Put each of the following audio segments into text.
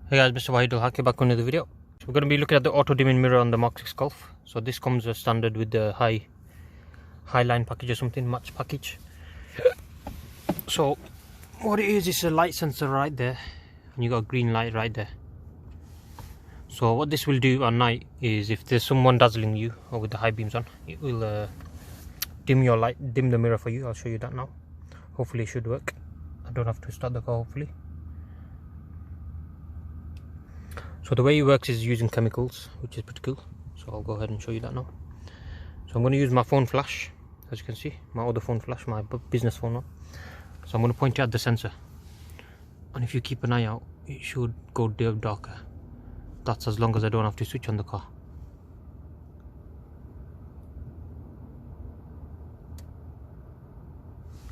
Hey guys, MrWaheedulHaque back on another video. So we're going to be looking at the auto dimming mirror on the MK6 Golf. So this comes as standard with the high line package or something, match package. So what it is a light sensor right there, and you got a green light right there. So what this will do at night is if there's someone dazzling you or with the high beams on, it will dim the mirror for you. I'll show you that now. Hopefully it should work. I don't have to start the car, hopefully. So the way it works is using chemicals, which is pretty cool. So I'll go ahead and show you that now. So I'm going to use my phone flash, as you can see, my other phone flash, my business phone one. So I'm going to point it at the sensor, and if you keep an eye out, it should go darker. That's as long as I don't have to switch on the car.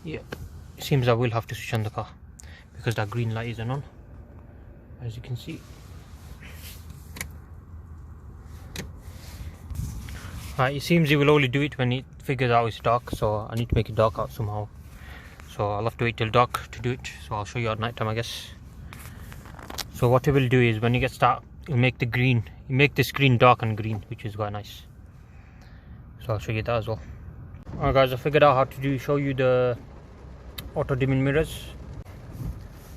Yeah, it seems I will have to switch on the car because that green light isn't on, as you can see. It seems it will only do it when it figures out it's dark, so I need to make it dark out somehow. So I'll have to wait till dark to do it, so I'll show you at night time, I guess. So what it will do is when it gets dark, it'll make the screen dark and green, which is quite nice. So I'll show you that as well. Alright guys, I figured out how to show you the auto dimming mirrors.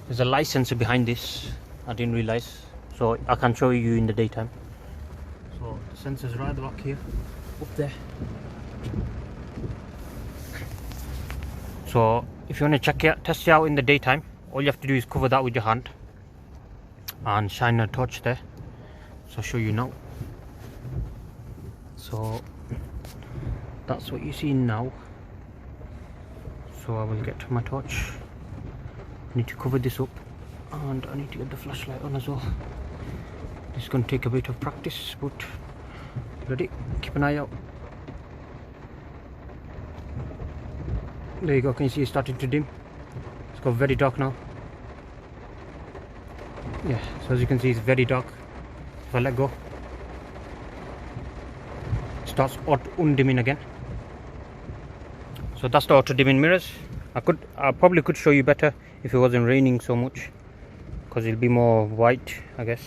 There's a light sensor behind this, I didn't realize, so I can show you in the daytime. So the sensor's right at the back here, up there. So if you want to test it out in the daytime, all you have to do is cover that with your hand and shine a torch there. So I'll show you now. So that's what you see now. So I will get to my torch. I need to cover this up, and I need to get the flashlight on as well. This is going to take a bit of practice, but ready? Keep an eye out. There you go, can you see it's starting to dim? It's got very dark now. Yeah, so as you can see, it's very dark. If I let go, it starts undimming again. So that's the auto dimming mirrors. I probably could show you better if it wasn't raining so much, because it'll be more white, I guess.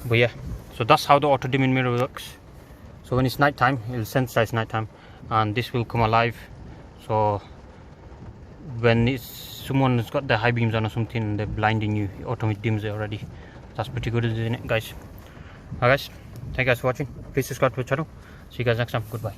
But yeah, so that's how the auto dimming mirror works. So when it's night time, it will sense that it's night time, and this will come alive. So when someone's got the high beams on or something and they're blinding you, it automatically dims it already. That's pretty good, isn't it, guys? Alright guys, thank you guys for watching. Please subscribe to the channel. See you guys next time. Goodbye.